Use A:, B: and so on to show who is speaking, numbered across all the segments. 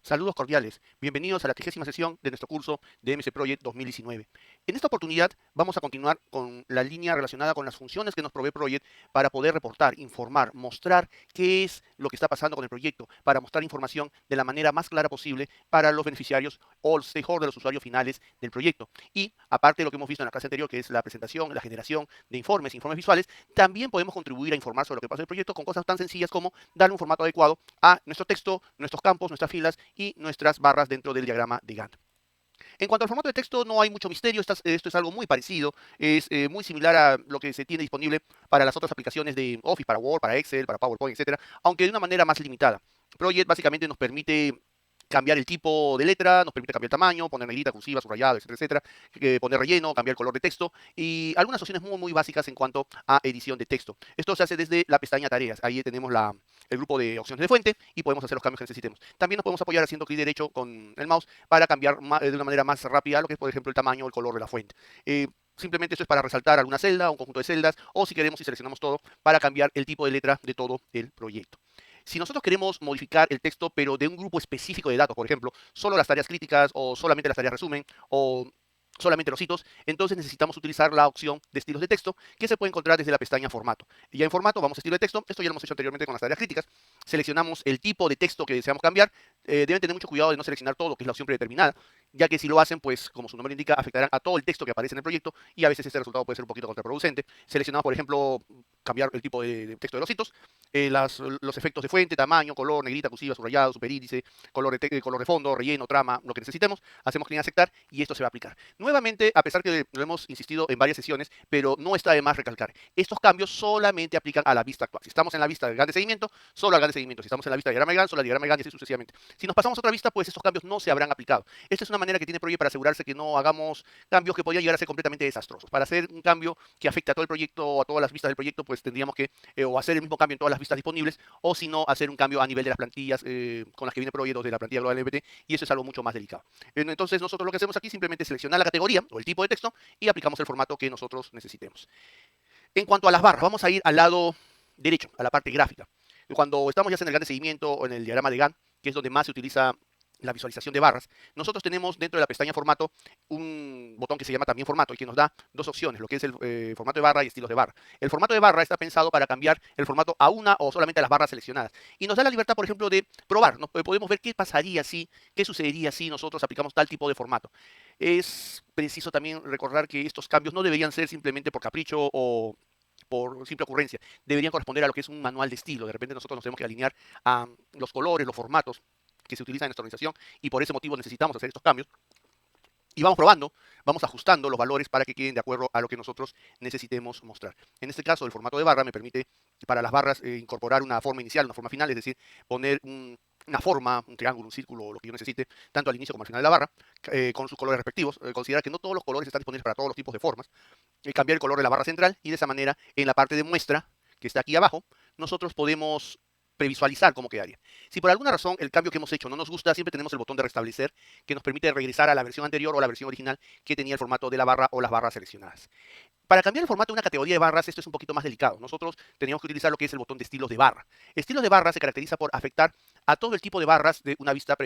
A: Saludos cordiales. Bienvenidos a la 30ª sesión de nuestro curso de MS Project 2019. En esta oportunidad vamos a continuar con la línea relacionada con las funciones que nos provee Project para poder reportar, informar, mostrar qué es lo que está pasando con el proyecto, para mostrar información de la manera más clara posible para los beneficiarios o los stakeholders, los usuarios finales del proyecto. Y aparte de lo que hemos visto en la clase anterior, que es la presentación, la generación de informes visuales, también podemos contribuir a informar sobre lo que pasa en el proyecto con cosas tan sencillas como darle un formato adecuado a nuestro texto, nuestros campos, nuestras filas y nuestras barras dentro del diagrama de Gantt. En cuanto al formato de texto, no hay mucho misterio, esto es algo muy parecido, es muy similar a lo que se tiene disponible para las otras aplicaciones de Office, para Word, para Excel, para PowerPoint, etcétera, aunque de una manera más limitada. Project básicamente nos permite cambiar el tipo de letra, nos permite cambiar el tamaño, poner negrita, cursiva, subrayado, etcétera, etcétera, poner relleno, cambiar el color de texto y algunas opciones muy básicas en cuanto a edición de texto. Esto se hace desde la pestaña tareas. Ahí tenemos el grupo de opciones de fuente y podemos hacer los cambios que necesitemos. También nos podemos apoyar haciendo clic derecho con el mouse para cambiar de una manera más rápida lo que es, por ejemplo, el tamaño o el color de la fuente. Simplemente esto es para resaltar alguna celda, un conjunto de celdas, o si queremos y seleccionamos todo, para cambiar el tipo de letra de todo el proyecto. Si nosotros queremos modificar el texto, pero de un grupo específico de datos, por ejemplo, solo las tareas críticas o solamente las tareas resumen o solamente los hitos, entonces necesitamos utilizar la opción de estilos de texto que se puede encontrar desde la pestaña formato. Y ya en formato vamos a estilo de texto, esto ya lo hemos hecho anteriormente con las tareas críticas, seleccionamos el tipo de texto que deseamos cambiar, deben tener mucho cuidado de no seleccionar todo, que es la opción predeterminada, ya que si lo hacen, pues como su nombre indica, afectarán a todo el texto que aparece en el proyecto y a veces ese resultado puede ser un poquito contraproducente. Seleccionamos, por ejemplo, cambiar el tipo de texto de los hitos, los efectos de fuente, tamaño, color, negrita, cursiva, subrayado, superíndice, color de fondo, relleno, trama, lo que necesitemos, hacemos clic en aceptar y esto se va a aplicar. Nuevamente, a pesar que lo hemos insistido en varias sesiones, pero no está de más recalcar, estos cambios solamente aplican a la vista actual. Si estamos en la vista del GAN de seguimiento, solo al GAN de seguimiento. Si estamos en la vista del diagrama de GAN, solo al diagrama de GAN y así sucesivamente. Si nos pasamos a otra vista, pues estos cambios no se habrán aplicado. Esta es una manera que tiene Project para asegurarse que no hagamos cambios que podrían llegar a ser completamente desastrosos. Para hacer un cambio que afecte a todo el proyecto o a todas las vistas del proyecto, pues tendríamos que o hacer el mismo cambio en todas las vistas disponibles, o si no, hacer un cambio a nivel de las plantillas con las que viene Project o de la plantilla global NPT, y eso es algo mucho más delicado. Entonces, nosotros lo que hacemos aquí simplemente es seleccionar la categoría o el tipo de texto y aplicamos el formato que nosotros necesitemos. En cuanto a las barras, vamos a ir al lado derecho, a la parte gráfica. Cuando estamos ya sea en el GAN de seguimiento o en el diagrama de GAN, que es donde más se utiliza la visualización de barras, nosotros tenemos dentro de la pestaña formato un botón que se llama también formato y que nos da dos opciones, lo que es el formato de barra y estilos de barra. El formato de barra está pensado para cambiar el formato a una o solamente a las barras seleccionadas y nos da la libertad, por ejemplo, de probar. Podemos ver qué pasaría si, qué sucedería si nosotros aplicamos tal tipo de formato. Es preciso también recordar que estos cambios no deberían ser simplemente por capricho o por simple ocurrencia, deberían corresponder a lo que es un manual de estilo. De repente nosotros nos tenemos que alinear a los colores, los formatos que se utilizan en nuestra organización y por ese motivo necesitamos hacer estos cambios. Y vamos probando, vamos ajustando los valores para que queden de acuerdo a lo que nosotros necesitemos mostrar. En este caso, el formato de barra me permite para las barras incorporar una forma inicial, una forma final, es decir, poner una forma, un triángulo, un círculo, lo que yo necesite, tanto al inicio como al final de la barra, con sus colores respectivos. Considerar que no todos los colores están disponibles para todos los tipos de formas. Cambiar el color de la barra central y de esa manera, en la parte de muestra, que está aquí abajo, nosotros podemos previsualizar cómo quedaría. Si por alguna razón el cambio que hemos hecho no nos gusta, siempre tenemos el botón de restablecer que nos permite regresar a la versión anterior o la versión original que tenía el formato de la barra o las barras seleccionadas. Para cambiar el formato de una categoría de barras, esto es un poquito más delicado. Nosotros teníamos que utilizar lo que es el botón de estilos de barra. Estilos de barra se caracteriza por afectar a todo el tipo de barras de una vista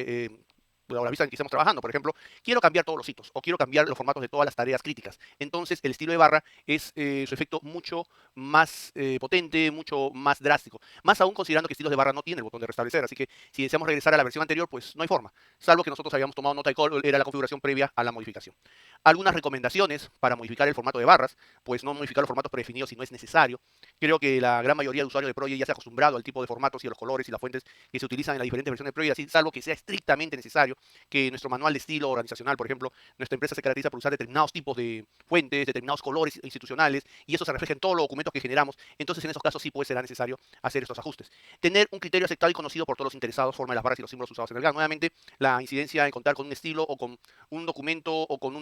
A: o la vista en que estamos trabajando. Por ejemplo, quiero cambiar todos los hitos o quiero cambiar los formatos de todas las tareas críticas. Entonces, el estilo de barra es su efecto mucho más potente, mucho más drástico. Más aún considerando que estilos de barra no tiene el botón de restablecer. Así que si deseamos regresar a la versión anterior, pues no hay forma. Salvo que nosotros habíamos tomado nota de cuál era la configuración previa a la modificación. Algunas recomendaciones para modificar el formato de barras, pues no modificar los formatos predefinidos si no es necesario. Creo que la gran mayoría de usuarios de Project ya se ha acostumbrado al tipo de formatos y a los colores y las fuentes que se utilizan en las diferentes versiones de Project, así, salvo que sea estrictamente necesario, que nuestro manual de estilo organizacional, por ejemplo, nuestra empresa se caracteriza por usar determinados tipos de fuentes, determinados colores institucionales, y eso se refleja en todos los documentos que generamos. Entonces, en esos casos sí será necesario hacer estos ajustes. Tener un criterio aceptado y conocido por todos los interesados, forma de las barras y los símbolos usados en el GAN. Nuevamente, la incidencia en contar con un estilo o con un documento o con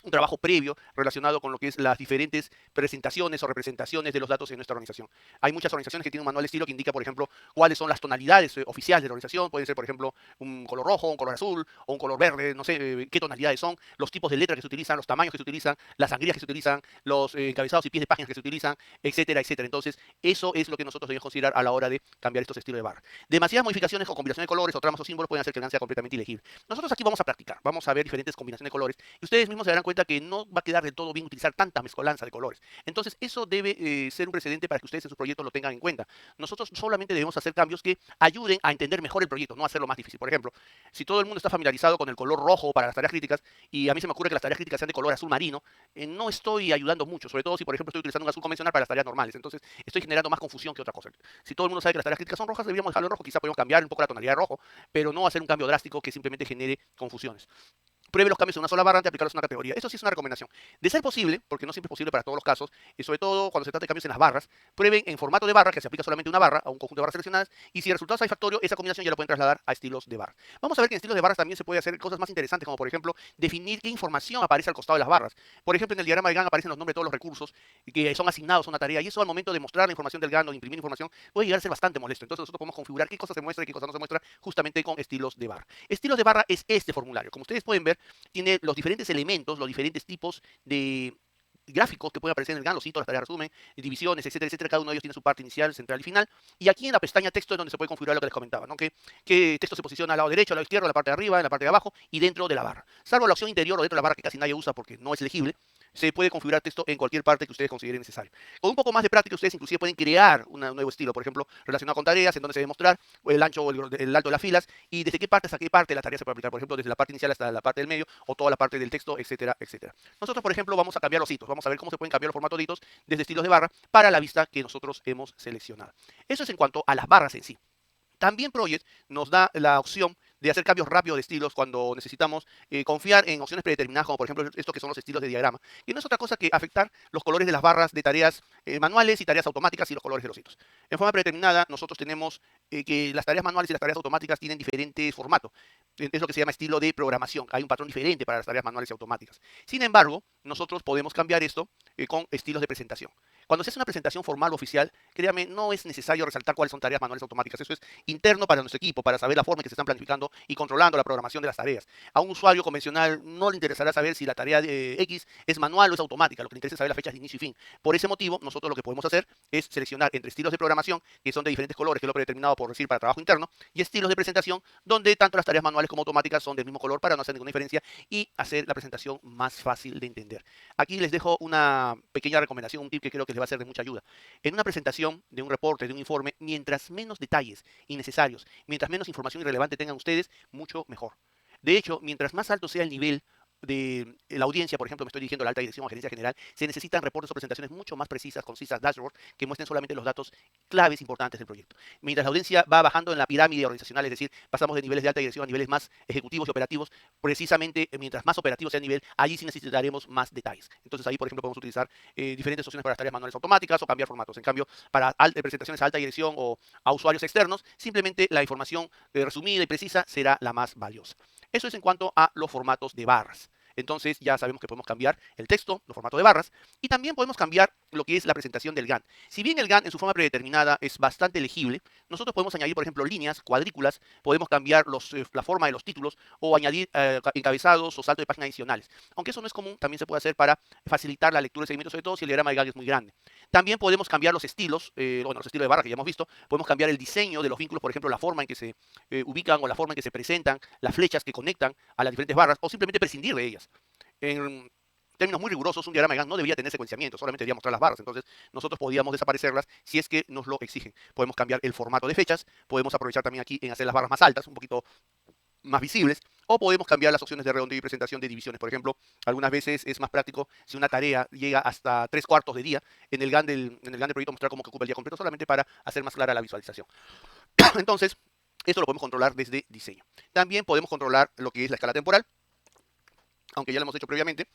A: un trabajo previo relacionado con lo que es las diferentes presentaciones o representaciones de los datos en nuestra organización. Hay muchas organizaciones que tienen un manual de estilo que indica, por ejemplo, cuáles son las tonalidades oficiales de la organización. Puede ser, por ejemplo, un color rojo, un color azul o un color verde, no sé qué tonalidades son, los tipos de letras que se utilizan, los tamaños que se utilizan, las sangrías que se utilizan, los encabezados y pies de páginas que se utilizan, etcétera, etcétera. Entonces, eso es lo que nosotros debemos considerar a la hora de cambiar estos estilos de barra. Demasiadas modificaciones o combinaciones de colores o tramas o símbolos pueden hacer que el GAN sea completamente ilegible. Nosotros aquí vamos a practicar, vamos a ver diferentes combinaciones de colores y ustedes mismos se darán cuenta que no va a quedar del todo bien utilizar tanta mezcolanza de colores. Entonces, eso debe ser un precedente para que ustedes en sus proyectos lo tengan en cuenta. Nosotros solamente debemos hacer cambios que ayuden a entender mejor el proyecto, no hacerlo más difícil. Por ejemplo, si todo el mundo está familiarizado con el color rojo para las tareas críticas y a mí se me ocurre que las tareas críticas sean de color azul marino, no estoy ayudando mucho, sobre todo si, por ejemplo, estoy utilizando un azul convencional para las tareas normales. Entonces, estoy generando más confusión que otra cosa. Si todo el mundo sabe que las tareas críticas son rojas, deberíamos dejarlo en rojo. Quizá podemos cambiar un poco la tonalidad de rojo, pero no hacer un cambio drástico que simplemente genere confusiones. Pruebe los cambios en una sola barra antes de aplicarlos en una categoría. Eso sí es una recomendación. De ser posible, porque no siempre es posible para todos los casos, y sobre todo cuando se trata de cambios en las barras, prueben en formato de barra, que se aplica solamente una barra a un conjunto de barras seleccionadas, y si el resultado es satisfactorio, esa combinación ya la pueden trasladar a estilos de barra. Vamos a ver que en estilos de barras también se puede hacer cosas más interesantes, como por ejemplo, definir qué información aparece al costado de las barras. Por ejemplo, en el diagrama del GAN aparecen los nombres de todos los recursos que son asignados a una tarea, y eso al momento de mostrar la información del GAN o de imprimir información puede llegar a ser bastante molesto. Entonces nosotros podemos configurar qué cosa se muestra y qué cosa no se muestra justamente con estilos de barra. Estilos de barra es este formulario. Como ustedes pueden ver, tiene los diferentes elementos, los diferentes tipos de gráficos que pueden aparecer en el GAN, los hitos, las tareas de resumen, divisiones, etcétera, etcétera. Cada uno de ellos tiene su parte inicial, central y final. Y aquí en la pestaña texto es donde se puede configurar lo que les comentaba, ¿no? Que texto se posiciona al lado derecho, al lado izquierdo, en la parte de arriba, en la parte de abajo y dentro de la barra. Salvo la opción interior o dentro de la barra que casi nadie usa porque no es legible, se puede configurar texto en cualquier parte que ustedes consideren necesario. Con un poco más de práctica, ustedes inclusive pueden crear un nuevo estilo, por ejemplo, relacionado con tareas, en donde se debe mostrar el ancho o el alto de las filas y desde qué parte hasta qué parte la tarea se puede aplicar, por ejemplo, desde la parte inicial hasta la parte del medio o toda la parte del texto, etcétera, etcétera. Nosotros, por ejemplo, vamos a cambiar los hitos, vamos a ver cómo se pueden cambiar los formatos de hitos desde estilos de barra para la vista que nosotros hemos seleccionado. Eso es en cuanto a las barras en sí. También Project nos da la opción de hacer cambios rápidos de estilos cuando necesitamos confiar en opciones predeterminadas, como por ejemplo estos que son los estilos de diagrama. Y no es otra cosa que afectar los colores de las barras de tareas manuales y tareas automáticas y los colores de los hitos. En forma predeterminada, nosotros tenemos que las tareas manuales y las tareas automáticas tienen diferentes formatos. Es lo que se llama estilo de programación. Hay un patrón diferente para las tareas manuales y automáticas. Sin embargo, nosotros podemos cambiar esto con estilos de presentación. Cuando se hace una presentación formal o oficial, créame, no es necesario resaltar cuáles son tareas manuales automáticas. Eso es interno para nuestro equipo, para saber la forma en que se están planificando y controlando la programación de las tareas. A un usuario convencional no le interesará saber si la tarea de X es manual o es automática. Lo que le interesa es saber las fechas de inicio y fin. Por ese motivo, nosotros lo que podemos hacer es seleccionar entre estilos de programación, que son de diferentes colores, que es lo predeterminado por decir para trabajo interno, y estilos de presentación, donde tanto las tareas manuales como automáticas son del mismo color para no hacer ninguna diferencia y hacer la presentación más fácil de entender. Aquí les dejo una pequeña recomendación, un tip que creo que les va a ser de mucha ayuda. En una presentación de un reporte, de un informe, mientras menos detalles innecesarios, mientras menos información irrelevante tengan ustedes, mucho mejor. De hecho, mientras más alto sea el nivel de la audiencia, por ejemplo, me estoy dirigiendo a la alta dirección o gerencia general, se necesitan reportes o presentaciones mucho más precisas, concisas, dashboards, que muestren solamente los datos claves importantes del proyecto. Mientras la audiencia va bajando en la pirámide organizacional, es decir, pasamos de niveles de alta dirección a niveles más ejecutivos y operativos, precisamente mientras más operativo sea el nivel, allí sí necesitaremos más detalles. Entonces ahí, por ejemplo, podemos utilizar diferentes opciones para las tareas manuales automáticas o cambiar formatos. En cambio, para presentaciones a alta dirección o a usuarios externos, simplemente la información resumida y precisa será la más valiosa. Eso es en cuanto a los formatos de barras. Entonces ya sabemos que podemos cambiar el texto, los formatos de barras, y también podemos cambiar lo que es la presentación del GAN. Si bien el GAN en su forma predeterminada es bastante legible, nosotros podemos añadir, por ejemplo, líneas, cuadrículas, podemos cambiar la forma de los títulos o añadir encabezados o saltos de página adicionales. Aunque eso no es común, también se puede hacer para facilitar la lectura de seguimiento, sobre todo si el diagrama de GAN es muy grande. También podemos cambiar los estilos, bueno, los estilos de barra que ya hemos visto, podemos cambiar el diseño de los vínculos, por ejemplo, la forma en que se ubican o la forma en que se presentan, las flechas que conectan a las diferentes barras, o simplemente prescindir de ellas. En términos muy rigurosos, un diagrama de GAN no debería tener secuenciamiento, solamente debería mostrar las barras. Entonces, nosotros podríamos desaparecerlas si es que nos lo exigen. Podemos cambiar el formato de fechas, podemos aprovechar también aquí en hacer las barras más altas, un poquito más visibles, o podemos cambiar las opciones de redondeo y presentación de divisiones. Por ejemplo, algunas veces es más práctico si una tarea llega hasta 3/4 de día, en el GAN del proyecto mostrar cómo que ocupa el día completo, solamente para hacer más clara la visualización. Entonces, esto lo podemos controlar desde diseño. También podemos controlar lo que es la escala temporal, aunque ya lo hemos hecho previamente.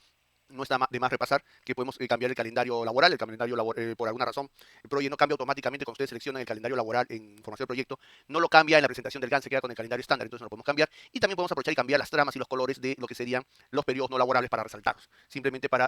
A: no está de más repasar que podemos cambiar el calendario laboral. El calendario por alguna razón, el proyecto no cambia automáticamente cuando ustedes seleccionan el calendario laboral en información del proyecto. No lo cambia en la presentación del GAN, se queda con el calendario estándar, entonces no lo podemos cambiar. Y también podemos aprovechar y cambiar las tramas y los colores de lo que serían los periodos no laborables para resaltarlos, simplemente para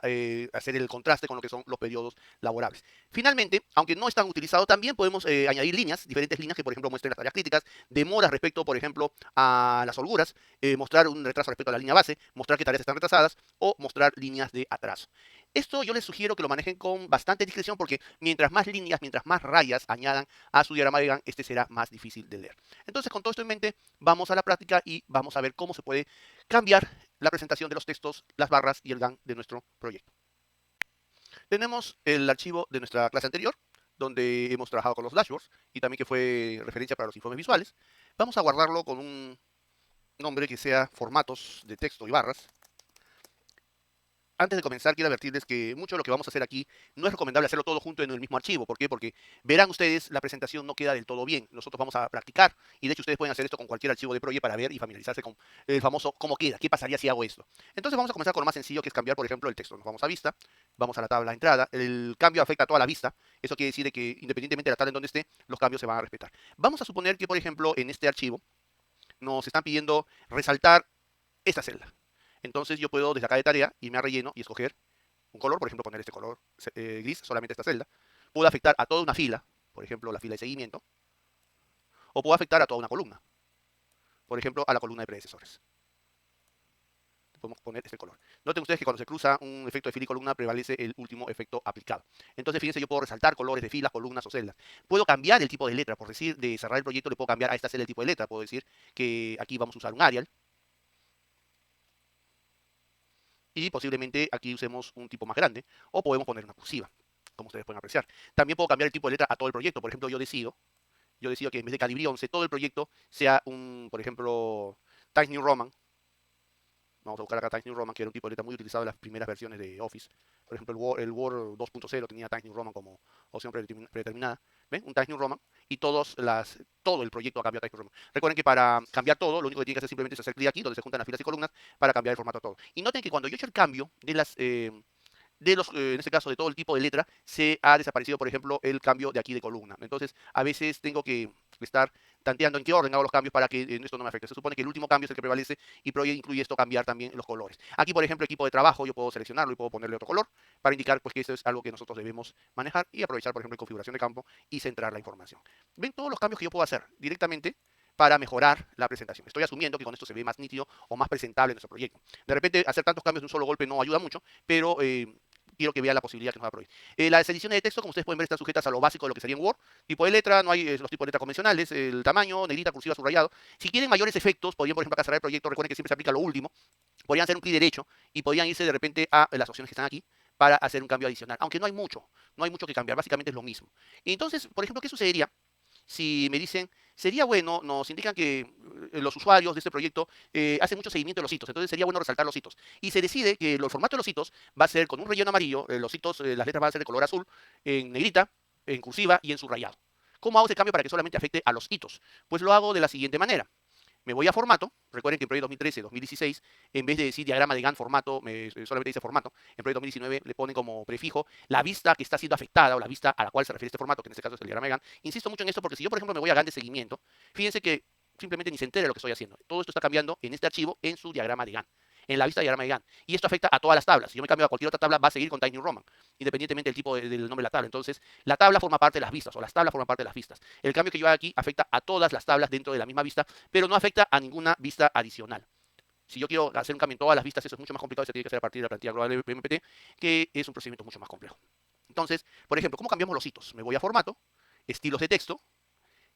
A: hacer el contraste con lo que son los periodos laborables. Finalmente, aunque no están utilizados, también podemos añadir líneas, diferentes líneas que, por ejemplo, muestren las tareas críticas, demoras respecto, por ejemplo, a las holguras, mostrar un retraso respecto a la línea base, mostrar qué tareas están retrasadas o mostrar líneas de atraso. Esto yo les sugiero que lo manejen con bastante discreción porque mientras más líneas, mientras más rayas añadan a su diagrama de Gantt, este será más difícil de leer. Entonces, con todo esto en mente, vamos a la práctica y vamos a ver cómo se puede cambiar la presentación de los textos, las barras y el Gantt de nuestro proyecto. Tenemos el archivo de nuestra clase anterior, donde hemos trabajado con los dashboards y también que fue referencia para los informes visuales. Vamos a guardarlo con un nombre que sea formatos de texto y barras. Antes de comenzar, quiero advertirles que mucho de lo que vamos a hacer aquí no es recomendable hacerlo todo junto en el mismo archivo. ¿Por qué? Porque verán ustedes, la presentación no queda del todo bien. Nosotros vamos a practicar y de hecho ustedes pueden hacer esto con cualquier archivo de Project para ver y familiarizarse con el famoso cómo queda, qué pasaría si hago esto. Entonces vamos a comenzar con lo más sencillo, que es cambiar, por ejemplo, el texto. Nos vamos a vista, vamos a la tabla de entrada. El cambio afecta a toda la vista. Eso quiere decir que independientemente de la tabla en donde esté, los cambios se van a respetar. Vamos a suponer que, por ejemplo, en este archivo nos están pidiendo resaltar esta celda. Entonces yo puedo desde acá de tarea irme a relleno y escoger un color, por ejemplo, poner este color gris, solamente esta celda. Puedo afectar a toda una fila, por ejemplo, la fila de seguimiento, o puedo afectar a toda una columna, por ejemplo, a la columna de predecesores. Podemos poner este color. Noten ustedes que cuando se cruza un efecto de fila y columna prevalece el último efecto aplicado. Entonces, fíjense, yo puedo resaltar colores de filas, columnas o celdas. Puedo cambiar el tipo de letra, por decir, de cerrar el proyecto le puedo cambiar a esta celda el tipo de letra. Puedo decir que aquí vamos a usar un Arial. Y posiblemente aquí usemos un tipo más grande, o podemos poner una cursiva, como ustedes pueden apreciar. También puedo cambiar el tipo de letra a todo el proyecto. Por ejemplo, yo decido que en vez de Calibri 11, todo el proyecto sea un, por ejemplo, Times New Roman. Vamos a buscar acá Times New Roman, que era un tipo de letra muy utilizado en las primeras versiones de Office. Por ejemplo, el Word 2.0 tenía Times New Roman como opción predeterminada. ¿Ven? Un Times New Roman y todo el proyecto ha cambiado a Times New Roman. Recuerden que para cambiar todo, lo único que tienen que hacer simplemente es hacer clic aquí, donde se juntan las filas y columnas, para cambiar el formato a todo. Y noten que cuando yo he hecho el cambio en este caso, de todo el tipo de letra, se ha desaparecido, por ejemplo, el cambio de aquí de columna. Entonces, a veces tengo que estar tanteando en qué orden hago los cambios para que esto no me afecte. Se supone que el último cambio es el que prevalece y Project incluye esto, cambiar también los colores. Aquí, por ejemplo, equipo de trabajo, yo puedo seleccionarlo y puedo ponerle otro color para indicar pues, que esto es algo que nosotros debemos manejar y aprovechar, por ejemplo, en configuración de campo y centrar la información. ¿Ven todos los cambios que yo puedo hacer directamente para mejorar la presentación? Estoy asumiendo que con esto se ve más nítido o más presentable nuestro proyecto. De repente, hacer tantos cambios de un solo golpe no ayuda mucho, pero quiero que vean la posibilidad que nos va a proveer. Las ediciones de texto, como ustedes pueden ver, están sujetas a lo básico de lo que sería en Word. Tipo de letra, no hay los tipos de letra convencionales, el tamaño, negrita, cursiva, subrayado. Si quieren mayores efectos, podrían, por ejemplo, acá cerrar el proyecto, recuerden que siempre se aplica lo último. Podrían hacer un clic derecho y podrían irse de repente a las opciones que están aquí para hacer un cambio adicional. Aunque no hay mucho que cambiar, básicamente es lo mismo. Y entonces, por ejemplo, ¿qué sucedería si me dicen, sería bueno, nos indican que los usuarios de este proyecto hacen mucho seguimiento de los hitos, entonces sería bueno resaltar los hitos? Y se decide que el formato de los hitos va a ser con un relleno amarillo, los hitos, las letras van a ser de color azul, en negrita, en cursiva y en subrayado. ¿Cómo hago ese cambio para que solamente afecte a los hitos? Pues lo hago de la siguiente manera. Me voy a formato. Recuerden que en Proyecto 2013-2016, en vez de decir diagrama de Gantt formato, solamente dice formato. En Proyecto 2019 le ponen como prefijo la vista que está siendo afectada o la vista a la cual se refiere este formato, que en este caso es el diagrama de Gantt. Insisto mucho en esto porque si yo, por ejemplo, me voy a Gantt de seguimiento, fíjense que simplemente ni se entera de lo que estoy haciendo. Todo esto está cambiando en este archivo en su diagrama de Gantt, en la vista de diagrama de Gantt. Y esto afecta a todas las tablas. Si yo me cambio a cualquier otra tabla, va a seguir con Times New Roman, independientemente del tipo del nombre de la tabla. Entonces, la tabla forma parte de las vistas o las tablas forman parte de las vistas. El cambio que yo hago aquí afecta a todas las tablas dentro de la misma vista, pero no afecta a ninguna vista adicional. Si yo quiero hacer un cambio en todas las vistas, eso es mucho más complicado, se tiene que hacer a partir de la plantilla global de MPT, que es un procedimiento mucho más complejo. Entonces, por ejemplo, ¿cómo cambiamos los hitos? Me voy a formato, estilos de texto,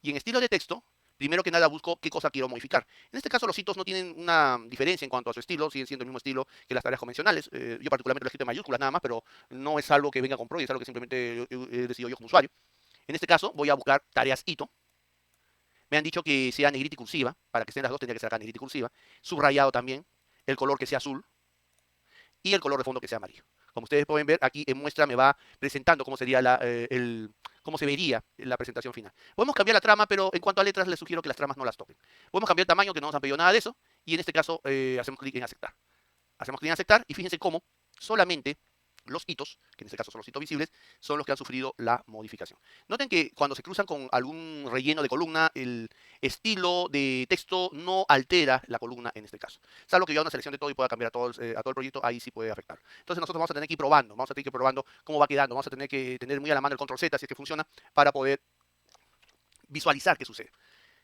A: y en estilos de texto, primero que nada busco qué cosa quiero modificar. En este caso los hitos no tienen una diferencia en cuanto a su estilo, siguen siendo el mismo estilo que las tareas convencionales. Yo particularmente lo he escrito en mayúsculas nada más, pero no es algo que venga con Project, es algo que simplemente he decidido yo como usuario. En este caso voy a buscar tareas hito. Me han dicho que sea negrita y cursiva, para que estén las dos tendría que ser acá negrita y cursiva. Subrayado también, el color que sea azul y el color de fondo que sea amarillo. Como ustedes pueden ver, aquí en muestra me va presentando cómo sería cómo se vería la presentación final. Podemos cambiar la trama, pero en cuanto a letras les sugiero que las tramas no las toquen. Podemos cambiar el tamaño, que no nos han pedido nada de eso, y en este caso hacemos clic en aceptar. Hacemos clic en aceptar y fíjense cómo solamente los hitos, que en este caso son los hitos visibles, son los que han sufrido la modificación. Noten que cuando se cruzan con algún relleno de columna, el estilo de texto no altera la columna en este caso. Salvo que yo haga una selección de todo y pueda cambiar a todo el proyecto, ahí sí puede afectar. Entonces nosotros vamos a tener que ir probando, vamos a tener que ir probando cómo va quedando, vamos a tener que tener muy a la mano el control Z si es que funciona para poder visualizar qué sucede.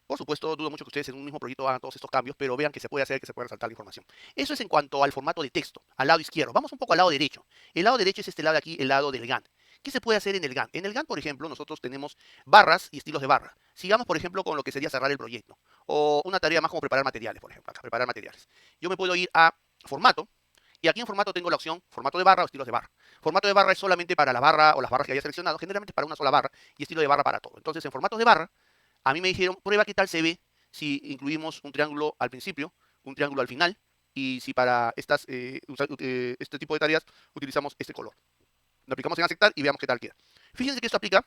A: Por supuesto, dudo mucho que ustedes en un mismo proyecto hagan todos estos cambios, pero vean que se puede hacer, que se puede resaltar la información. Eso es en cuanto al formato de texto, al lado izquierdo. Vamos un poco al lado derecho. El lado derecho es este lado de aquí, el lado del GAN. ¿Qué se puede hacer en el GAN? En el GAN, por ejemplo, nosotros tenemos barras y estilos de barra. Sigamos, por ejemplo, con lo que sería cerrar el proyecto. O una tarea más como preparar materiales, por ejemplo. Acá, preparar materiales. Yo me puedo ir a formato. Y aquí en formato tengo la opción formato de barra o estilos de barra. Formato de barra es solamente para la barra o las barras que haya seleccionado, generalmente para una sola barra, y estilo de barra para todo. Entonces, en formatos de barra, a mí me dijeron, prueba qué tal se ve si incluimos un triángulo al principio, un triángulo al final, y si para este tipo de tareas utilizamos este color. Lo aplicamos en aceptar y veamos qué tal queda. Fíjense que esto aplica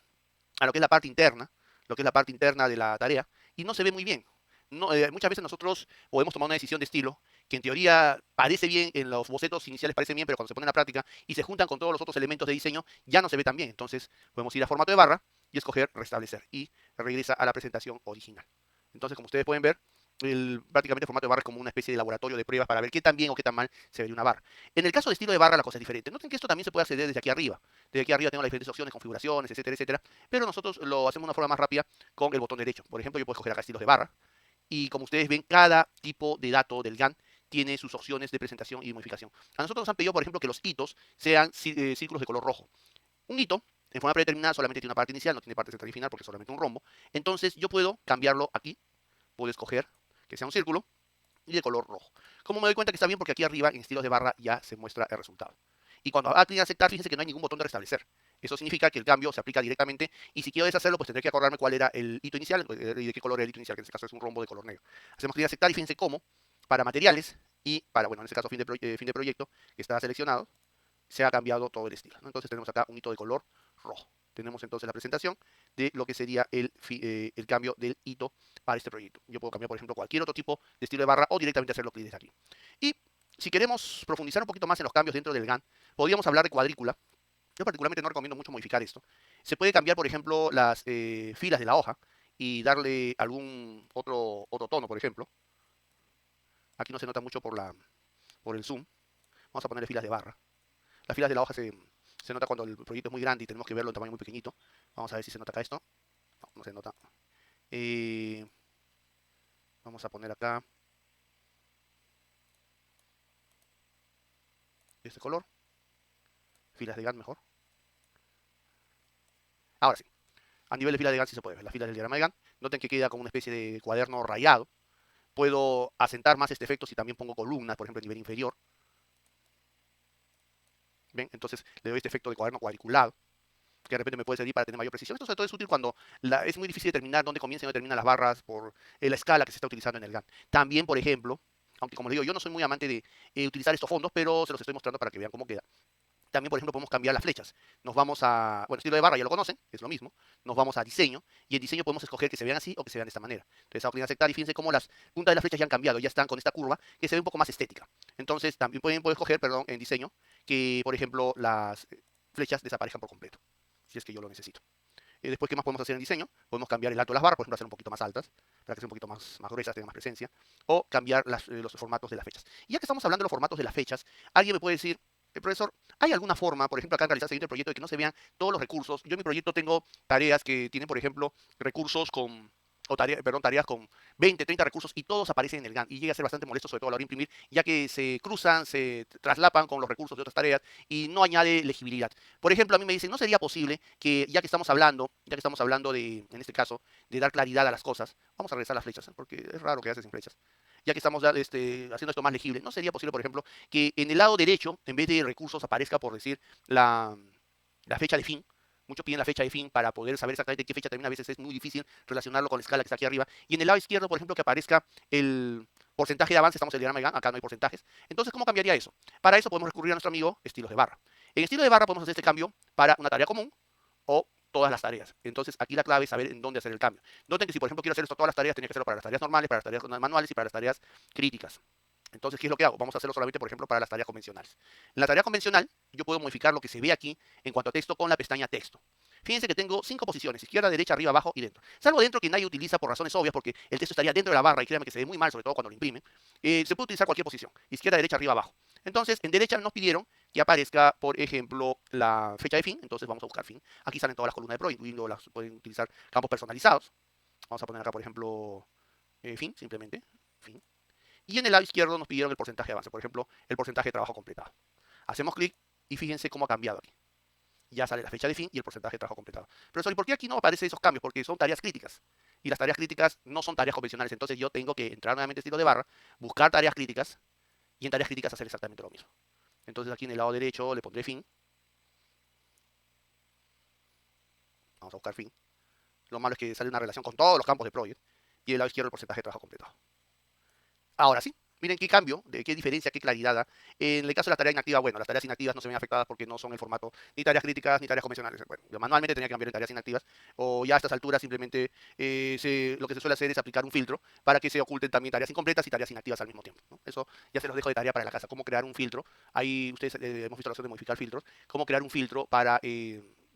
A: a lo que es la parte interna, lo que es la parte interna de la tarea, y no se ve muy bien. No, muchas veces nosotros podemos tomar una decisión de estilo que en teoría parece bien, en los bocetos iniciales parece bien, pero cuando se pone en la práctica y se juntan con todos los otros elementos de diseño, ya no se ve tan bien. Entonces podemos ir a formato de barra y escoger restablecer y regresa a la presentación original. Entonces, como ustedes pueden ver, prácticamente el formato de barra es como una especie de laboratorio de pruebas para ver qué tan bien o qué tan mal se ve una barra. En el caso de estilo de barra la cosa es diferente. Noten que esto también se puede acceder desde aquí arriba. Desde aquí arriba tengo las diferentes opciones, configuraciones, etcétera, etcétera. Pero nosotros lo hacemos de una forma más rápida con el botón derecho. Por ejemplo, yo puedo escoger acá estilos de barra. Y como ustedes ven, cada tipo de dato del GAN tiene sus opciones de presentación y modificación. A nosotros nos han pedido, por ejemplo, que los hitos sean círculos de color rojo. Un hito, en forma predeterminada, solamente tiene una parte inicial, no tiene parte central y final porque es solamente un rombo. Entonces yo puedo cambiarlo aquí, puedo escoger que sea un círculo y de color rojo. ¿Cómo me doy cuenta que está bien? Porque aquí arriba, en estilos de barra, ya se muestra el resultado. Y cuando haga clic en aceptar, fíjense que no hay ningún botón de restablecer. Eso significa que el cambio se aplica directamente y si quiero deshacerlo, pues tendré que acordarme cuál era el hito inicial y de qué color era el hito inicial, que en este caso es un rombo de color negro. Hacemos clic en aceptar y fíjense cómo, para materiales y para, bueno, en este caso fin de proyecto, que está seleccionado, se ha cambiado todo el estilo, ¿no? Entonces tenemos acá un hito de color rojo. Tenemos entonces la presentación de lo que sería el cambio del hito para este proyecto. Yo puedo cambiar, por ejemplo, cualquier otro tipo de estilo de barra o directamente hacerlo clic desde aquí. Y si queremos profundizar un poquito más en los cambios dentro del GAN, podríamos hablar de cuadrícula. Yo particularmente no recomiendo mucho modificar esto. Se puede cambiar, por ejemplo, las filas de la hoja y darle algún otro tono, por ejemplo. Aquí no se nota mucho por el zoom. Vamos a ponerle filas de barra. Las filas de la hoja se nota cuando el proyecto es muy grande y tenemos que verlo en tamaño muy pequeñito. Vamos a ver si se nota acá esto. No, no se nota. Eh, Vamos a poner acá este color. Filas de GAN mejor. Ahora sí. A nivel de filas de GAN sí se puede ver. Las filas del diagrama de GAN. Noten que queda como una especie de cuaderno rayado. Puedo acentar más este efecto si también pongo columnas, por ejemplo, a nivel inferior. ¿Ven? Entonces le doy este efecto de cuaderno cuadriculado, que de repente me puede servir para tener mayor precisión. Esto sobre todo es útil cuando es muy difícil determinar dónde comienzan y dónde terminan las barras por la escala que se está utilizando en el GAN. También, por ejemplo, aunque como les digo, yo no soy muy amante de utilizar estos fondos, pero se los estoy mostrando para que vean cómo queda. También, por ejemplo, podemos cambiar las flechas. Nos vamos a, bueno, estilo de barra ya lo conocen, es lo mismo. Nos vamos a diseño y en diseño podemos escoger que se vean así o que se vean de esta manera. Entonces, hago clic en aceptar y fíjense cómo las puntas de las flechas ya han cambiado, ya están con esta curva que se ve un poco más estética. Entonces, también puedo escoger, perdón, en diseño, que, por ejemplo, las flechas desaparezcan por completo, si es que yo lo necesito. Después, ¿qué más podemos hacer en diseño? Podemos cambiar el alto de las barras, por ejemplo, hacer un poquito más altas, para que sean un poquito más gruesas, tengan más presencia, o cambiar los formatos de las fechas. Y ya que estamos hablando de los formatos de las fechas, alguien me puede decir, profesor, ¿hay alguna forma, por ejemplo, acá en realizar siguiente proyecto, de que no se vean todos los recursos? Yo en mi proyecto tengo tareas que tienen, por ejemplo, recursos con, tareas con 20, 30 recursos y todos aparecen en el GAN y llega a ser bastante molesto, sobre todo a la hora de imprimir, ya que se cruzan, se traslapan con los recursos de otras tareas y no añade legibilidad. Por ejemplo, a mí me dicen, ¿no sería posible que, ya que estamos hablando de, en este caso, de dar claridad a las cosas, vamos a regresar las flechas, porque es raro que haces sin flechas, ya que estamos haciendo esto más legible, ¿no sería posible, por ejemplo, que en el lado derecho, en vez de recursos, aparezca, por decir, la fecha de fin? Muchos piden la fecha de fin para poder saber exactamente qué fecha termina. A veces es muy difícil relacionarlo con la escala que está aquí arriba. Y en el lado izquierdo, por ejemplo, que aparezca el porcentaje de avance. Estamos en el diagrama de Gantt, acá no hay porcentajes. Entonces, ¿cómo cambiaría eso? Para eso podemos recurrir a nuestro amigo estilos de barra. En estilo de barra podemos hacer este cambio para una tarea común o todas las tareas. Entonces, aquí la clave es saber en dónde hacer el cambio. Noten que si, por ejemplo, quiero hacer esto todas las tareas, tenía que hacerlo para las tareas normales, para las tareas manuales y para las tareas críticas. Entonces, ¿qué es lo que hago? Vamos a hacerlo solamente, por ejemplo, para las tareas convencionales. En la tarea convencional, yo puedo modificar lo que se ve aquí en cuanto a texto con la pestaña texto. Fíjense que tengo 5 posiciones: izquierda, derecha, arriba, abajo y dentro. Salvo dentro, que nadie utiliza por razones obvias, porque el texto estaría dentro de la barra y créanme que se ve muy mal, sobre todo cuando lo imprime. Se puede utilizar cualquier posición: izquierda, derecha, arriba, abajo. Entonces, en derecha nos pidieron que aparezca, por ejemplo, la fecha de fin. Entonces vamos a buscar fin. Aquí salen todas las columnas de Pro, incluyendo pueden utilizar campos personalizados. Vamos a poner acá, por ejemplo, fin, simplemente, fin. Y en el lado izquierdo nos pidieron el porcentaje de avance, por ejemplo, el porcentaje de trabajo completado. Hacemos clic y fíjense cómo ha cambiado aquí. Ya sale la fecha de fin y el porcentaje de trabajo completado. Pero, ¿por qué aquí no aparecen esos cambios? Porque son tareas críticas. Y las tareas críticas no son tareas convencionales. Entonces yo tengo que entrar nuevamente en estilo de barra, buscar tareas críticas y en tareas críticas hacer exactamente lo mismo. Entonces aquí en el lado derecho le pondré fin. Vamos a buscar fin. Lo malo es que sale una relación con todos los campos de project. Y en el lado izquierdo el porcentaje de trabajo completado. Ahora sí, miren qué cambio, qué diferencia, qué claridad da. En el caso de la tarea inactiva, bueno, las tareas inactivas no se ven afectadas porque no son el formato ni tareas críticas ni tareas convencionales. Bueno, yo manualmente tenía que cambiar en tareas inactivas, o ya a estas alturas simplemente lo que se suele hacer es aplicar un filtro para que se oculten también tareas incompletas y tareas inactivas al mismo tiempo, ¿no? Eso ya se los dejo de tarea para la casa: cómo crear un filtro. Ahí ustedes hemos visto la opción de modificar filtros, cómo crear un filtro para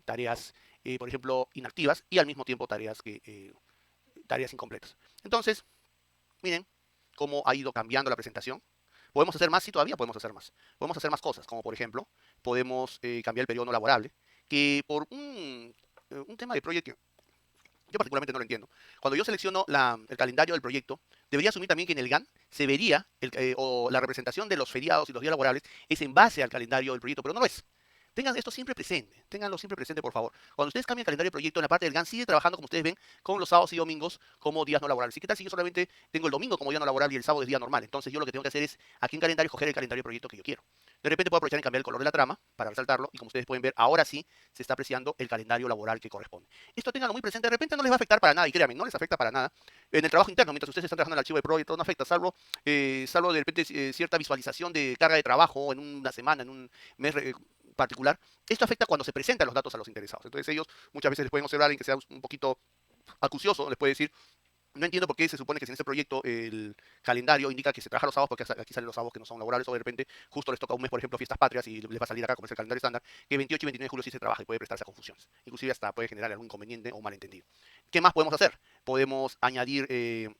A: tareas, por ejemplo, inactivas y al mismo tiempo tareas incompletas. Entonces, miren cómo ha ido cambiando la presentación. ¿Podemos hacer más? Sí, todavía podemos hacer más. Podemos hacer más cosas, como por ejemplo, podemos cambiar el periodo no laborable, que por un tema de proyecto, yo particularmente no lo entiendo. Cuando yo selecciono el calendario del proyecto, debería asumir también que en el GAN se vería, o la representación de los feriados y los días laborables es en base al calendario del proyecto, pero no lo es. Tengan esto siempre presente, ténganlo siempre presente, por favor. Cuando ustedes cambien el calendario de proyecto, en la parte del GAN sigue trabajando, como ustedes ven, con los sábados y domingos como días no laborables. ¿Y qué tal si yo solamente tengo el domingo como día no laboral y el sábado es día normal? Entonces yo lo que tengo que hacer es, aquí en calendario, escoger el calendario de proyecto que yo quiero. De repente puedo aprovechar y cambiar el color de la trama para resaltarlo, y como ustedes pueden ver, ahora sí se está apreciando el calendario laboral que corresponde. Esto ténganlo muy presente. De repente no les va a afectar para nada, y créanme, no les afecta para nada en el trabajo interno. Mientras ustedes están trabajando en el archivo de proyecto, no afecta, salvo de repente cierta visualización de carga de trabajo en una semana, en un mes particular. Esto afecta cuando se presentan los datos a los interesados. Entonces ellos muchas veces les pueden observar a alguien que sea un poquito acucioso, les puede decir: no entiendo por qué se supone que si en este proyecto el calendario indica que se trabaja los sábados, porque aquí salen los sábados que no son laborables, o de repente justo les toca un mes, por ejemplo, fiestas patrias, y les va a salir acá como es el calendario estándar, que 28 y 29 de julio sí se trabaja, y puede prestarse a confusiones. Inclusive hasta puede generar algún inconveniente o un malentendido. ¿Qué más podemos hacer? Podemos añadir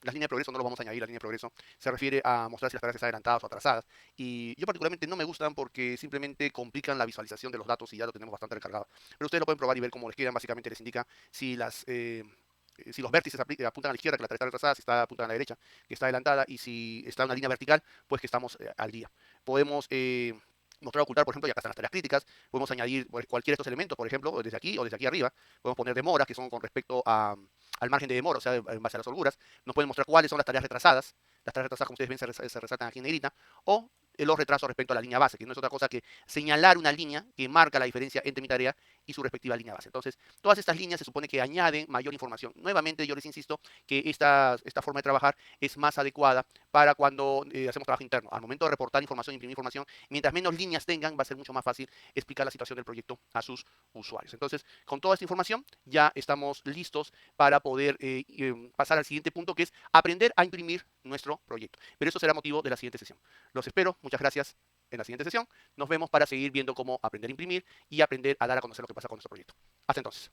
A: las líneas de progreso. No lo vamos a añadir. La línea de progreso se refiere a mostrar si las tareas están adelantadas o atrasadas. Y yo particularmente no me gustan porque simplemente complican la visualización de los datos y ya lo tenemos bastante recargado. Pero ustedes lo pueden probar y ver cómo les quedan. Básicamente les indica si los vértices apuntan a la izquierda, que la tarea está retrasada; si está apuntan a la derecha, que está adelantada; y si está en una línea vertical, pues que estamos al día. Podemos mostrar o ocultar, por ejemplo, ya acá están las tareas críticas. Podemos añadir cualquiera de estos elementos, por ejemplo, desde aquí o desde aquí arriba. Podemos poner demoras, que son con respecto al margen de demora, o sea, en base a las holguras. Nos pueden mostrar cuáles son las tareas retrasadas. Las tareas retrasadas, como ustedes ven, se resaltan aquí en negrita. O los retrasos respecto a la línea base, que no es otra cosa que señalar una línea que marca la diferencia entre mi tarea y su respectiva línea base. Entonces, todas estas líneas se supone que añaden mayor información. Nuevamente, yo les insisto que esta forma de trabajar es más adecuada para cuando hacemos trabajo interno. Al momento de reportar información, imprimir información, mientras menos líneas tengan, va a ser mucho más fácil explicar la situación del proyecto a sus usuarios. Entonces, con toda esta información, ya estamos listos para poder pasar al siguiente punto, que es aprender a imprimir nuestro proyecto. Pero eso será motivo de la siguiente sesión. Los espero. Muchas gracias. En la siguiente sesión nos vemos para seguir viendo cómo aprender a imprimir y aprender a dar a conocer lo que pasa con nuestro proyecto. Hasta entonces.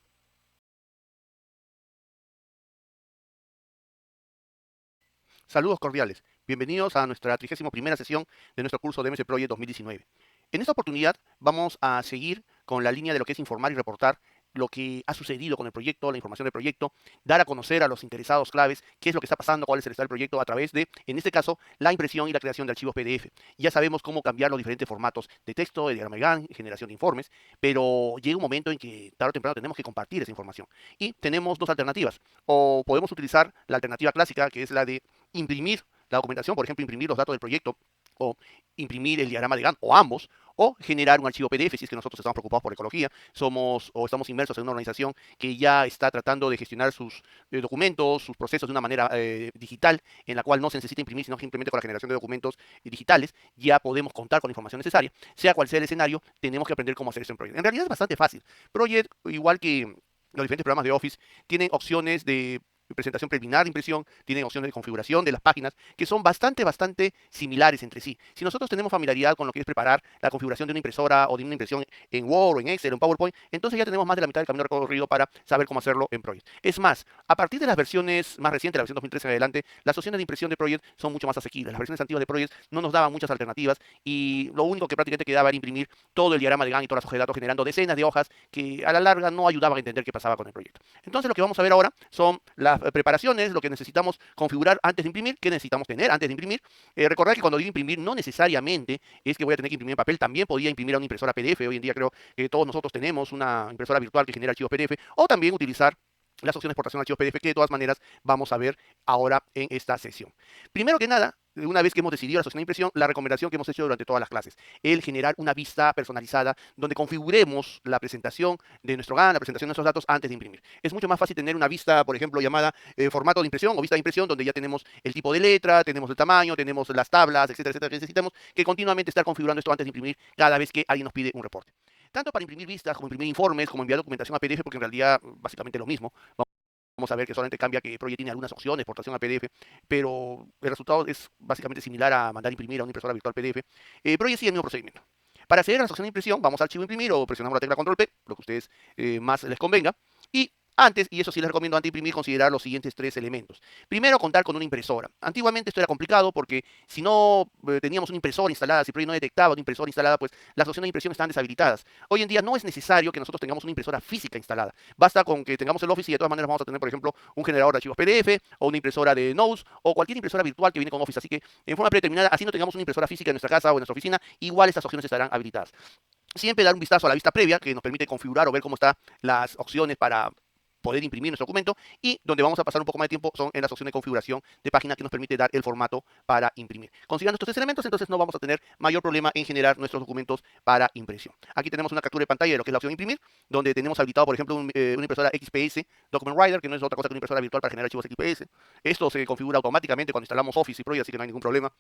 A: Saludos cordiales. Bienvenidos a nuestra 31ª sesión de nuestro curso de MS Project 2019. En esta oportunidad vamos a seguir con la línea de lo que es informar y reportar lo que ha sucedido con el proyecto, la información del proyecto, dar a conocer a los interesados claves qué es lo que está pasando, cuál es el estado del proyecto, a través de, en este caso, la impresión y la creación de archivos PDF. Ya sabemos cómo cambiar los diferentes formatos de texto, de diagrama de Gantt, generación de informes, pero llega un momento en que tarde o temprano tenemos que compartir esa información. Y tenemos dos alternativas. O podemos utilizar la alternativa clásica, que es la de imprimir la documentación, por ejemplo, imprimir los datos del proyecto, o imprimir el diagrama de Gantt, o ambos, o generar un archivo PDF si es que nosotros estamos preocupados por ecología, somos o estamos inmersos en una organización que ya está tratando de gestionar sus documentos, sus procesos de una manera digital, en la cual no se necesita imprimir, sino simplemente con la generación de documentos digitales ya podemos contar con la información necesaria. Sea cual sea el escenario, tenemos que aprender cómo hacer esto en Project. En realidad es bastante fácil. Project, igual que los diferentes programas de Office, tienen opciones de presentación preliminar de impresión, tienen opciones de configuración de las páginas, que son bastante similares entre sí. Si nosotros tenemos familiaridad con lo que es preparar la configuración de una impresora o de una impresión en Word o en Excel o en PowerPoint, entonces ya tenemos más de la mitad del camino recorrido para saber cómo hacerlo en Project. Es más, a partir de las versiones más recientes, la versión 2013 en adelante, las opciones de impresión de Project son mucho más asequibles. Las versiones antiguas de Project no nos daban muchas alternativas y lo único que prácticamente quedaba era imprimir todo el diagrama de Gantt y todas las hojas de datos generando decenas de hojas que a la larga no ayudaban a entender qué pasaba con el proyecto. Entonces lo que vamos a ver ahora son las preparaciones, lo que necesitamos configurar antes de imprimir, qué necesitamos tener antes de imprimir. Recordar que cuando digo imprimir no necesariamente es que voy a tener que imprimir en papel, también podía imprimir a una impresora PDF. Hoy en día creo que todos nosotros tenemos una impresora virtual que genera archivos PDF o también utilizar las opciones de exportación de archivos PDF que de todas maneras vamos a ver ahora en esta sesión. Primero que nada, una vez que hemos decidido la sesión de impresión, la recomendación que hemos hecho durante todas las clases, el generar una vista personalizada donde configuremos la presentación de nuestro GAN, la presentación de nuestros datos antes de imprimir. Es mucho más fácil tener una vista, por ejemplo, llamada formato de impresión o vista de impresión, donde ya tenemos el tipo de letra, tenemos el tamaño, tenemos las tablas, etcétera, que necesitamos, que continuamente estar configurando esto antes de imprimir cada vez que alguien nos pide un reporte. Tanto para imprimir vistas, como imprimir informes, como enviar documentación a PDF, porque en realidad básicamente lo mismo. Vamos a ver que solamente cambia que Project tiene algunas opciones, exportación a PDF, pero el resultado es básicamente similar a mandar imprimir a una impresora virtual PDF. Project sigue el mismo procedimiento. Para acceder a la sección de impresión, vamos al archivo imprimir o presionamos la tecla Control P, lo que a ustedes más les convenga. Y antes, y eso sí les recomiendo antes de imprimir, considerar los siguientes tres elementos. Primero, contar con una impresora. Antiguamente esto era complicado porque si no teníamos una impresora instalada, si Project no detectaba una impresora instalada, pues las opciones de impresión estaban deshabilitadas. Hoy en día no es necesario que nosotros tengamos una impresora física instalada. Basta con que tengamos el Office y de todas maneras vamos a tener, por ejemplo, un generador de archivos PDF o una impresora de Notes o cualquier impresora virtual que viene con Office. Así que en forma predeterminada, así no tengamos una impresora física en nuestra casa o en nuestra oficina, igual estas opciones estarán habilitadas. Siempre dar un vistazo a la vista previa que nos permite configurar o ver cómo están las opciones para poder imprimir nuestro documento y donde vamos a pasar un poco más de tiempo son en las opciones de configuración de página que nos permite dar el formato para imprimir. Considerando estos tres elementos, entonces no vamos a tener mayor problema en generar nuestros documentos para impresión. Aquí tenemos una captura de pantalla de lo que es la opción imprimir, donde tenemos habilitado, por ejemplo, una impresora XPS Document Writer, que no es otra cosa que una impresora virtual para generar archivos XPS. Esto se configura automáticamente cuando instalamos Office y Project, así que no hay ningún problema.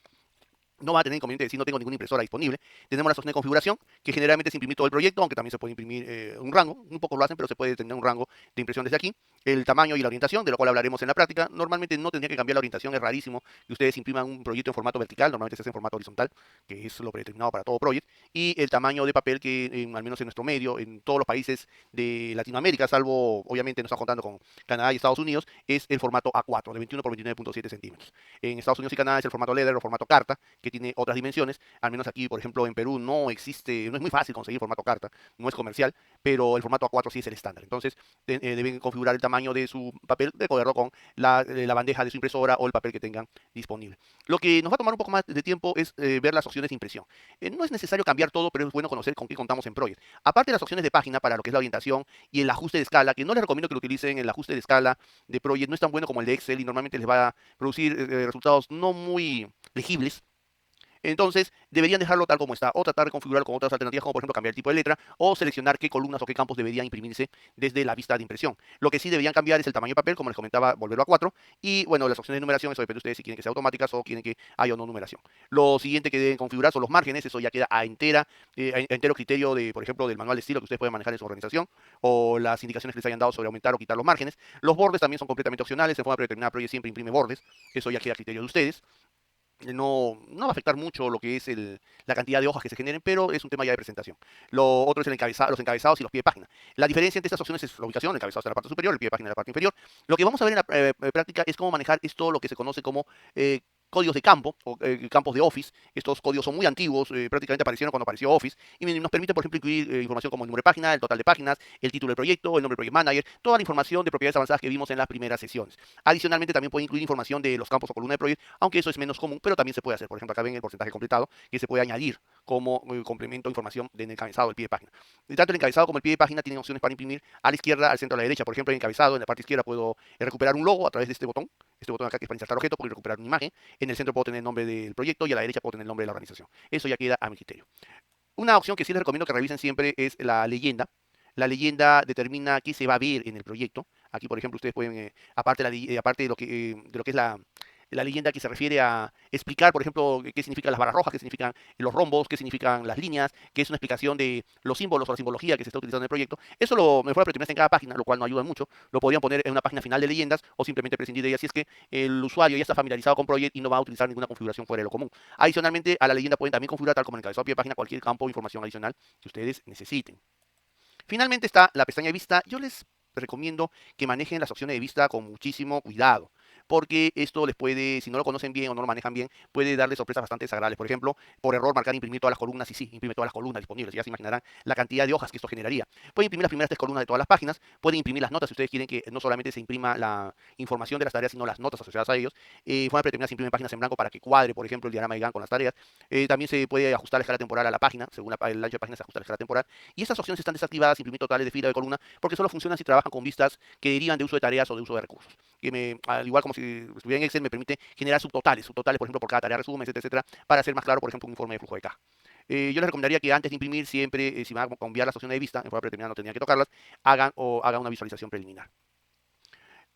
A: No va a tener inconveniente de si no tengo ninguna impresora disponible. Tenemos la opción de configuración, que generalmente es imprimir todo el proyecto, aunque también se puede imprimir un rango. Un poco lo hacen, pero se puede tener un rango de impresión desde aquí. El tamaño y la orientación, de lo cual hablaremos en la práctica. Normalmente no tendría que cambiar la orientación, es rarísimo que ustedes impriman un proyecto en formato vertical, normalmente se hace en formato horizontal, que es lo predeterminado para todo proyecto. Y el tamaño de papel que, al menos en nuestro medio, en todos los países de Latinoamérica, salvo obviamente nos está contando con Canadá y Estados Unidos, es el formato A4, de 21 por 29.7 centímetros. En Estados Unidos y Canadá es el formato Leather o formato carta, que tiene otras dimensiones. Al menos aquí, por ejemplo, en Perú no existe, no es muy fácil conseguir formato carta, no es comercial, pero el formato A4 sí es el estándar. Entonces, deben configurar el tamaño de su papel de acuerdo con la bandeja de su impresora o el papel que tengan disponible. Lo que nos va a tomar un poco más de tiempo es ver las opciones de impresión. No es necesario cambiar todo, pero es bueno conocer con qué contamos en Project. Aparte de las opciones de página para lo que es la orientación y el ajuste de escala, que no les recomiendo que lo utilicen, el ajuste de escala de Project no es tan bueno como el de Excel y normalmente les va a producir resultados no muy legibles. Entonces, deberían dejarlo tal como está, o tratar de configurar con otras alternativas, como por ejemplo cambiar el tipo de letra, o seleccionar qué columnas o qué campos deberían imprimirse desde la vista de impresión. Lo que sí deberían cambiar es el tamaño de papel, como les comentaba, volverlo a 4, y bueno, las opciones de numeración, eso depende de ustedes si quieren que sea automáticas o quieren que haya o no numeración. Lo siguiente que deben configurar son los márgenes, eso ya queda a entero criterio de, por ejemplo, del manual de estilo que ustedes pueden manejar en su organización, o las indicaciones que les hayan dado sobre aumentar o quitar los márgenes. Los bordes también son completamente opcionales, en forma predeterminada, Project siempre imprime bordes, eso ya queda a criterio de ustedes. No va a afectar mucho lo que es la cantidad de hojas que se generen, pero es un tema ya de presentación. Lo otro es los encabezados y los pies de página. La diferencia entre estas opciones es la ubicación, el encabezado está en la parte superior, el pie de página en la parte inferior. Lo que vamos a ver en la práctica es cómo manejar esto, lo que se conoce como códigos de campo o campos de Office. Estos códigos son muy antiguos, prácticamente aparecieron cuando apareció Office y nos permite, por ejemplo, incluir información como el número de página, el total de páginas, el título del proyecto, el nombre del Project Manager, toda la información de propiedades avanzadas que vimos en las primeras sesiones. Adicionalmente, también puede incluir información de los campos o columna de Project, aunque eso es menos común, pero también se puede hacer. Por ejemplo, acá ven el porcentaje completado que se puede añadir como complemento de información del encabezado del pie de página. Tanto el encabezado como el pie de página tienen opciones para imprimir a la izquierda, al centro, a la derecha. Por ejemplo, el encabezado en la parte izquierda puedo recuperar un logo a través de este botón acá que es para insertar objeto, puedo recuperar una imagen. En el centro puedo tener el nombre del proyecto y a la derecha puedo tener el nombre de la organización. Eso ya queda a mi criterio. Una opción que sí les recomiendo que revisen siempre es la leyenda. La leyenda determina qué se va a ver en el proyecto. Aquí, por ejemplo, ustedes pueden, aparte de lo que es la leyenda que se refiere a explicar, por ejemplo, qué significan las barras rojas, qué significan los rombos, qué significan las líneas, que es una explicación de los símbolos o la simbología que se está utilizando en el proyecto. Eso lo mejor predeterminarse en cada página, lo cual no ayuda mucho. Lo podrían poner en una página final de leyendas o simplemente prescindir de ella si es que el usuario ya está familiarizado con Project y no va a utilizar ninguna configuración fuera de lo común. Adicionalmente, a la leyenda pueden también configurar, tal como en el cabezario de página, cualquier campo o información adicional que ustedes necesiten. Finalmente está la pestaña de vista. Yo les recomiendo que manejen las opciones de vista con muchísimo cuidado, porque esto les puede, si no lo conocen bien o no lo manejan bien, puede darles sorpresas bastante desagradables. Por ejemplo, por error marcar imprimir todas las columnas y sí, imprime todas las columnas disponibles. Ya se imaginarán la cantidad de hojas que esto generaría. Pueden imprimir las primeras tres columnas de todas las páginas, pueden imprimir las notas si ustedes quieren que no solamente se imprima la información de las tareas, sino las notas asociadas a ellos. Forma predeterminada se imprimen páginas en blanco para que cuadre, por ejemplo, el diagrama de Gantt con las tareas. También se puede ajustar la escala temporal a la página, según el ancho de página se ajusta la escala temporal. Y estas opciones están desactivadas, imprimir totales de fila o de columna, porque solo funcionan si trabajan con vistas que derivan de uso de tareas o de uso de recursos. Al igual como si estuviera en Excel, me permite generar subtotales, por ejemplo, por cada tarea resumen, etcétera, etcétera, para hacer más claro, por ejemplo, un informe de flujo de caja. Yo les recomendaría que antes de imprimir, siempre, si van a cambiar las opciones de vista, en forma predeterminada no tendrían que tocarlas, hagan una visualización preliminar.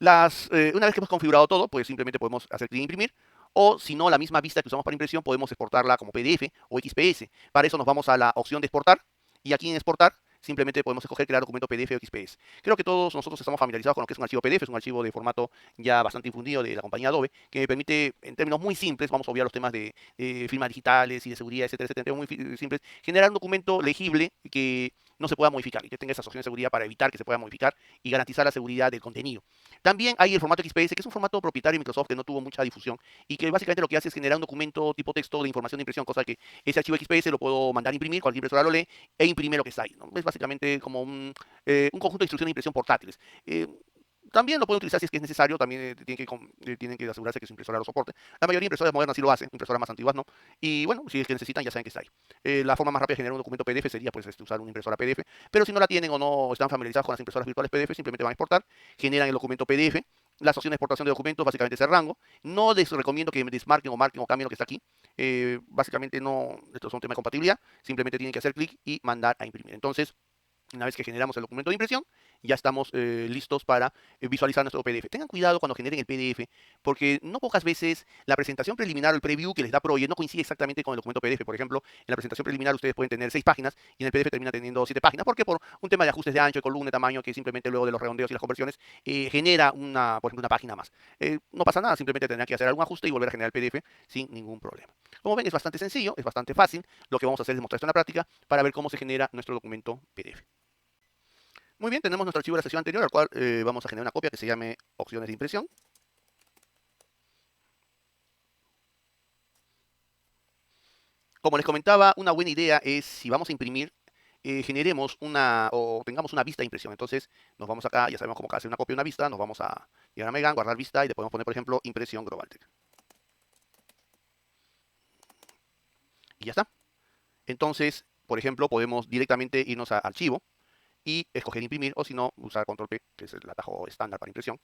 A: Una vez que hemos configurado todo, pues simplemente podemos hacer clic en imprimir, o si no, la misma vista que usamos para impresión, podemos exportarla como PDF o XPS. Para eso nos vamos a la opción de exportar, y aquí en exportar, simplemente podemos escoger crear documento PDF o XPS. Creo que todos nosotros estamos familiarizados con lo que es un archivo PDF, es un archivo de formato ya bastante difundido de la compañía Adobe, que me permite, en términos muy simples, vamos a obviar los temas de firmas digitales y de seguridad, etcétera, etcétera, muy simples, generar un documento legible que no se pueda modificar y que tenga esas opciones de seguridad para evitar que se pueda modificar y garantizar la seguridad del contenido. También hay el formato XPS, que es un formato propietario de Microsoft que no tuvo mucha difusión y que básicamente lo que hace es generar un documento tipo texto de información de impresión, cosa que ese archivo XPS lo puedo mandar a imprimir, cualquier impresora lo lee e imprime lo que está ahí, ¿no? Es básicamente como un conjunto de instrucciones de impresión portátiles. También lo pueden utilizar si es que es necesario, también tienen que asegurarse que su impresora lo soporte. La mayoría de impresoras modernas sí lo hacen, impresoras más antiguas no. Y bueno, si es que necesitan, ya saben que está ahí. La forma más rápida de generar un documento PDF sería pues usar una impresora PDF, pero si no la tienen o no están familiarizados con las impresoras virtuales PDF, simplemente van a exportar, generan el documento PDF. Las opciones de exportación de documentos básicamente es el rango. No les recomiendo que desmarquen o marquen o cambien lo que está aquí. Básicamente no, esto es un tema de compatibilidad. Simplemente tienen que hacer clic y mandar a imprimir. Entonces, una vez que generamos el documento de impresión, ya estamos listos para visualizar nuestro PDF. Tengan cuidado cuando generen el PDF, porque no pocas veces la presentación preliminar o el preview que les da Project no coincide exactamente con el documento PDF. Por ejemplo, en la presentación preliminar ustedes pueden tener 6 páginas y en el PDF termina teniendo 7 páginas. ¿Por qué? Por un tema de ajustes de ancho, de columna, de tamaño, que simplemente luego de los redondeos y las conversiones genera por ejemplo, una página más. No pasa nada, simplemente tendrán que hacer algún ajuste y volver a generar el PDF sin ningún problema. Como ven, es bastante sencillo, es bastante fácil. Lo que vamos a hacer es mostrar esto en la práctica para ver cómo se genera nuestro documento PDF. Muy bien, tenemos nuestro archivo de la sesión anterior, al cual vamos a generar una copia que se llame opciones de impresión. Como les comentaba, una buena idea es, si vamos a imprimir, generemos o tengamos una vista de impresión. Entonces, nos vamos acá, ya sabemos cómo hacer una copia de una vista, nos vamos a diagrama de Gantt, guardar vista, y le podemos poner, por ejemplo, impresión global. Y ya está. Entonces, por ejemplo, podemos directamente irnos a archivo y escoger imprimir, o si no, usar control P, que es el atajo estándar para impresión.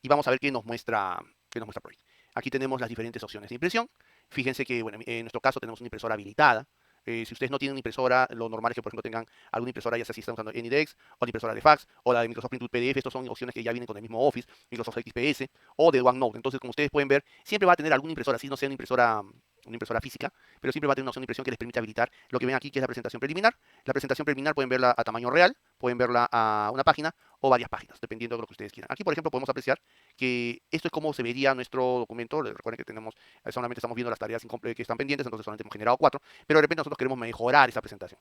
A: Y vamos a ver qué nos muestra Project. Aquí tenemos las diferentes opciones de impresión. Fíjense que, bueno, en nuestro caso tenemos una impresora habilitada. Si ustedes no tienen una impresora, lo normal es que, por ejemplo, tengan alguna impresora, ya sea si están usando AnyDesk, o la impresora de fax, o la de Microsoft Print PDF. Estas son opciones que ya vienen con el mismo Office, Microsoft XPS, o de OneNote. Entonces, como ustedes pueden ver, siempre va a tener alguna impresora, si no sea una impresora física, pero siempre va a tener una opción de impresión que les permite habilitar lo que ven aquí, que es la presentación preliminar. La presentación preliminar pueden verla a tamaño real, pueden verla a una página o varias páginas, dependiendo de lo que ustedes quieran. Aquí, por ejemplo, podemos apreciar que esto es como se vería nuestro documento. Recuerden que solamente estamos viendo las tareas que están pendientes, entonces solamente hemos generado 4, pero de repente nosotros queremos mejorar esa presentación.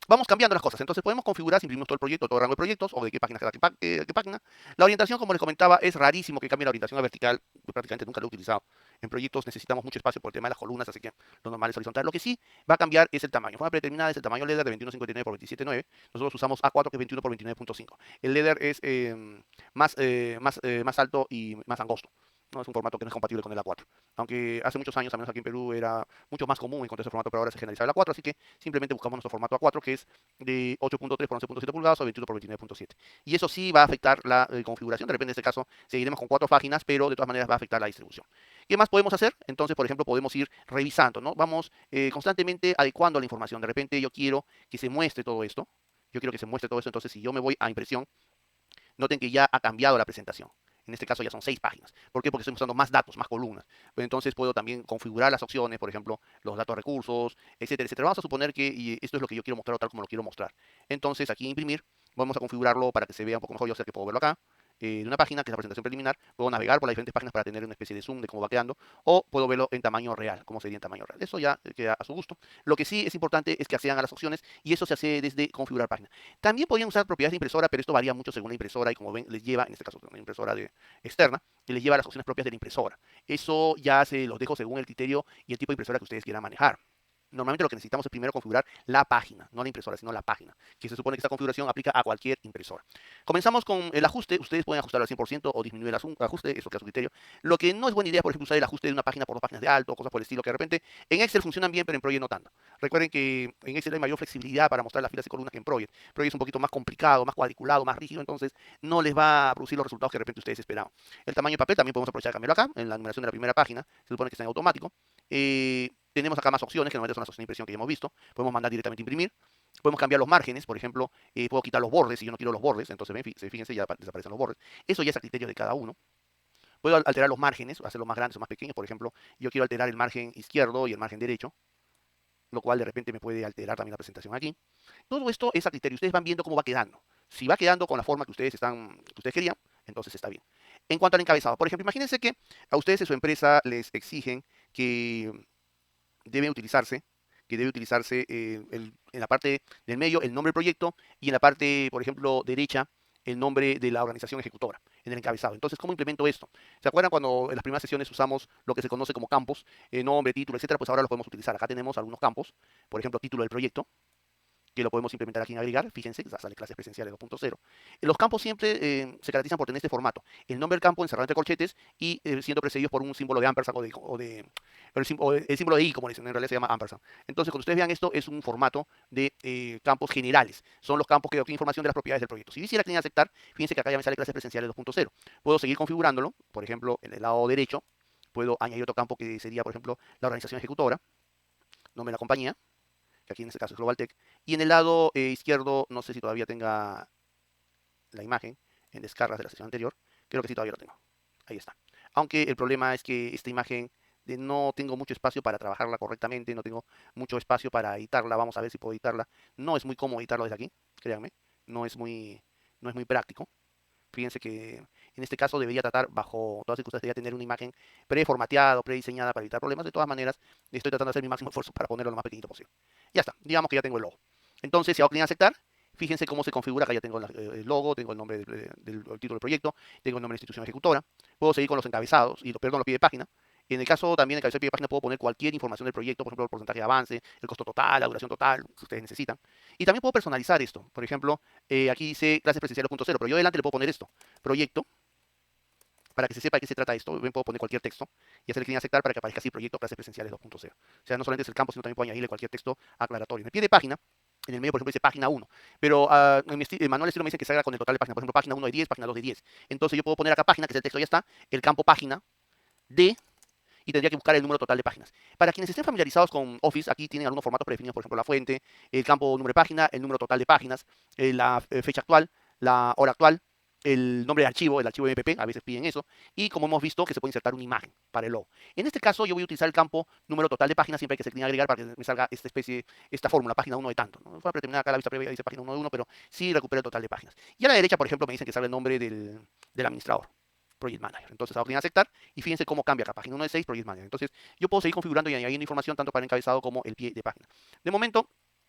A: Vamos cambiando las cosas. Entonces podemos configurar si imprimimos todo el proyecto, todo el rango de proyectos, o de qué página qué página. La orientación, como les comentaba, es rarísimo que cambie la orientación a vertical. Yo prácticamente nunca lo he utilizado. En proyectos necesitamos mucho espacio por el tema de las columnas, así que lo normal es horizontal. Lo que sí va a cambiar es el tamaño. Forma predeterminada es el tamaño LEDER de 2159 por 27.9. Nosotros usamos A4, que es 21 por 29.5. El LEDER es más alto y más angosto. No es un formato que no es compatible con el A4. Aunque hace muchos años, al menos aquí en Perú, era mucho más común encontrar ese formato, pero ahora se generaliza el A4, así que simplemente buscamos nuestro formato A4, que es de 8.3 por 11.7 pulgadas o 21 por 29.7. Y eso sí va a afectar la configuración. De repente, en este caso, seguiremos con 4 páginas, pero de todas maneras va a afectar la distribución. ¿Qué más podemos hacer? Entonces, por ejemplo, podemos ir revisando, ¿no? Vamos constantemente adecuando la información. De repente yo quiero que se muestre todo esto. Yo quiero que se muestre todo esto. Entonces, si yo me voy a impresión, noten que ya ha cambiado la presentación. En este caso ya son 6 páginas. ¿Por qué? Porque estoy mostrando más datos, más columnas. Entonces puedo también configurar las opciones, por ejemplo, los datos recursos, etcétera, etcétera. Vamos a suponer que y esto es lo que yo quiero mostrar o tal como lo quiero mostrar. Entonces aquí imprimir, vamos a configurarlo para que se vea un poco mejor. Yo sé que puedo verlo acá. De una página, que es la presentación preliminar, puedo navegar por las diferentes páginas para tener una especie de zoom de cómo va quedando, o puedo verlo en tamaño real, cómo sería en tamaño real. Eso ya queda a su gusto. Lo que sí es importante es que accedan a las opciones y eso se hace desde configurar página. También podrían usar propiedades de impresora, pero esto varía mucho según la impresora y como ven, les lleva, en este caso una impresora externa, y les lleva las opciones propias de la impresora. Eso ya se los dejo según el criterio y el tipo de impresora que ustedes quieran manejar. Normalmente lo que necesitamos es primero configurar la página, no la impresora, sino la página, que se supone que esta configuración aplica a cualquier impresora. Comenzamos con el ajuste. Ustedes pueden ajustar al 100% o disminuir el ajuste, eso que a su criterio. Lo que no es buena idea, por ejemplo, usar el ajuste de una página por 2 páginas de alto, cosas por el estilo, que de repente en Excel funcionan bien, pero en Project no tanto. Recuerden que en Excel hay mayor flexibilidad para mostrar las filas y columnas que en Project. Project es un poquito más complicado, más cuadriculado, más rígido, entonces no les va a producir los resultados que de repente ustedes esperaban. El tamaño de papel también podemos aprovechar de cambiarlo acá, en la numeración de la primera página, se supone que está en automático. Tenemos acá más opciones, que normalmente son las opciones de impresión que ya hemos visto. Podemos mandar directamente a imprimir. Podemos cambiar los márgenes, por ejemplo, puedo quitar los bordes si yo no quiero los bordes, entonces ven, fíjense, ya desaparecen los bordes. Eso ya es a criterio de cada uno. Puedo alterar los márgenes, hacerlos más grandes o más pequeños. Por ejemplo, yo quiero alterar el margen izquierdo y el margen derecho, lo cual de repente me puede alterar también la presentación aquí. Todo esto es a criterio. Ustedes van viendo cómo va quedando. Si va quedando con la forma que ustedes querían, entonces está bien. En cuanto al encabezado, por ejemplo, imagínense que a ustedes en su empresa les exigen que debe utilizarse, en la parte del medio el nombre del proyecto y en la parte, por ejemplo, derecha el nombre de la organización ejecutora, en el encabezado. Entonces, ¿cómo implemento esto? ¿Se acuerdan cuando en las primeras sesiones usamos lo que se conoce como campos, nombre, título, etcétera? Pues ahora lo podemos utilizar. Acá tenemos algunos campos, por ejemplo, título del proyecto, que lo podemos implementar aquí en agregar. Fíjense, ya sale clases presenciales 2.0. Los campos siempre se caracterizan por tener este formato. El nombre del campo encerrado entre corchetes y siendo precedidos por un símbolo de ampersand el símbolo de i, como dicen, en realidad se llama ampersand. Entonces, cuando ustedes vean esto, es un formato de campos generales. Son los campos que obtienen información de las propiedades del proyecto. Si quisiera clic en aceptar, fíjense que acá ya me sale clases presenciales 2.0. Puedo seguir configurándolo. Por ejemplo, en el lado derecho, puedo añadir otro campo que sería, por ejemplo, la organización ejecutora, nombre de la compañía, que aquí en este caso es GlobalTech. Y en el lado izquierdo, no sé si todavía tenga la imagen en descargas de la sesión anterior. Creo que sí, todavía lo tengo. Ahí está. Aunque el problema es que esta imagen no tengo mucho espacio para trabajarla correctamente, no tengo mucho espacio para editarla. Vamos a ver si puedo editarla. No es muy cómodo editarlo desde aquí, créanme. No es muy, no es muy práctico. Fíjense que en este caso debería tratar, bajo todas circunstancias, debería tener una imagen preformateada, prediseñada para evitar problemas. De todas maneras, estoy tratando de hacer mi máximo esfuerzo para ponerlo lo más pequeñito posible. Ya está, digamos que ya tengo el logo. Entonces, si hago clic en aceptar, fíjense cómo se configura. Acá ya tengo el logo, tengo el nombre del título del proyecto, tengo el nombre de la institución ejecutora. Puedo seguir con los encabezados, perdón, los pie de página. En el caso también de encabezado pie de página puedo poner cualquier información del proyecto, por ejemplo, el porcentaje de avance, el costo total, la duración total, que ustedes necesitan. Y también puedo personalizar esto. Por ejemplo, aquí dice clases presenciales 2.0, pero yo adelante le puedo poner esto, proyecto, para que se sepa de qué se trata esto. Bien, puedo poner cualquier texto y hacerle clic en aceptar para que aparezca así, proyecto clases presenciales 2.0. O sea, no solamente es el campo, sino también puedo añadirle cualquier texto aclaratorio. En el pie de página, en el medio, por ejemplo, dice página 1, pero en el manual estilo me dice que salga con el total de páginas. Por ejemplo, página 1 de 10, página 2 de 10. Entonces yo puedo poner acá página, que es el texto, ya está, el campo página de, y tendría que buscar el número total de páginas. Para quienes estén familiarizados con Office, aquí tienen algunos formatos predefinidos, por ejemplo, la fuente, el campo número de página, el número total de páginas, la fecha actual, la hora actual, el nombre de archivo, el archivo MPP, a veces piden eso, y como hemos visto que se puede insertar una imagen para el logo. En este caso yo voy a utilizar el campo número total de páginas, siempre hay que hacer clic en agregar para que me salga esta fórmula, página 1 de tanto. ¿No? Fue predeterminada acá la vista previa, dice página 1 de 1, pero sí recupera el total de páginas. Y a la derecha, por ejemplo, me dicen que salga el nombre del administrador. Project Manager. Entonces hago clic en aceptar y fíjense cómo cambia acá. Página 1 de 6, Project Manager. Entonces yo puedo seguir configurando y añadiendo información tanto para el encabezado como el pie de página. De momento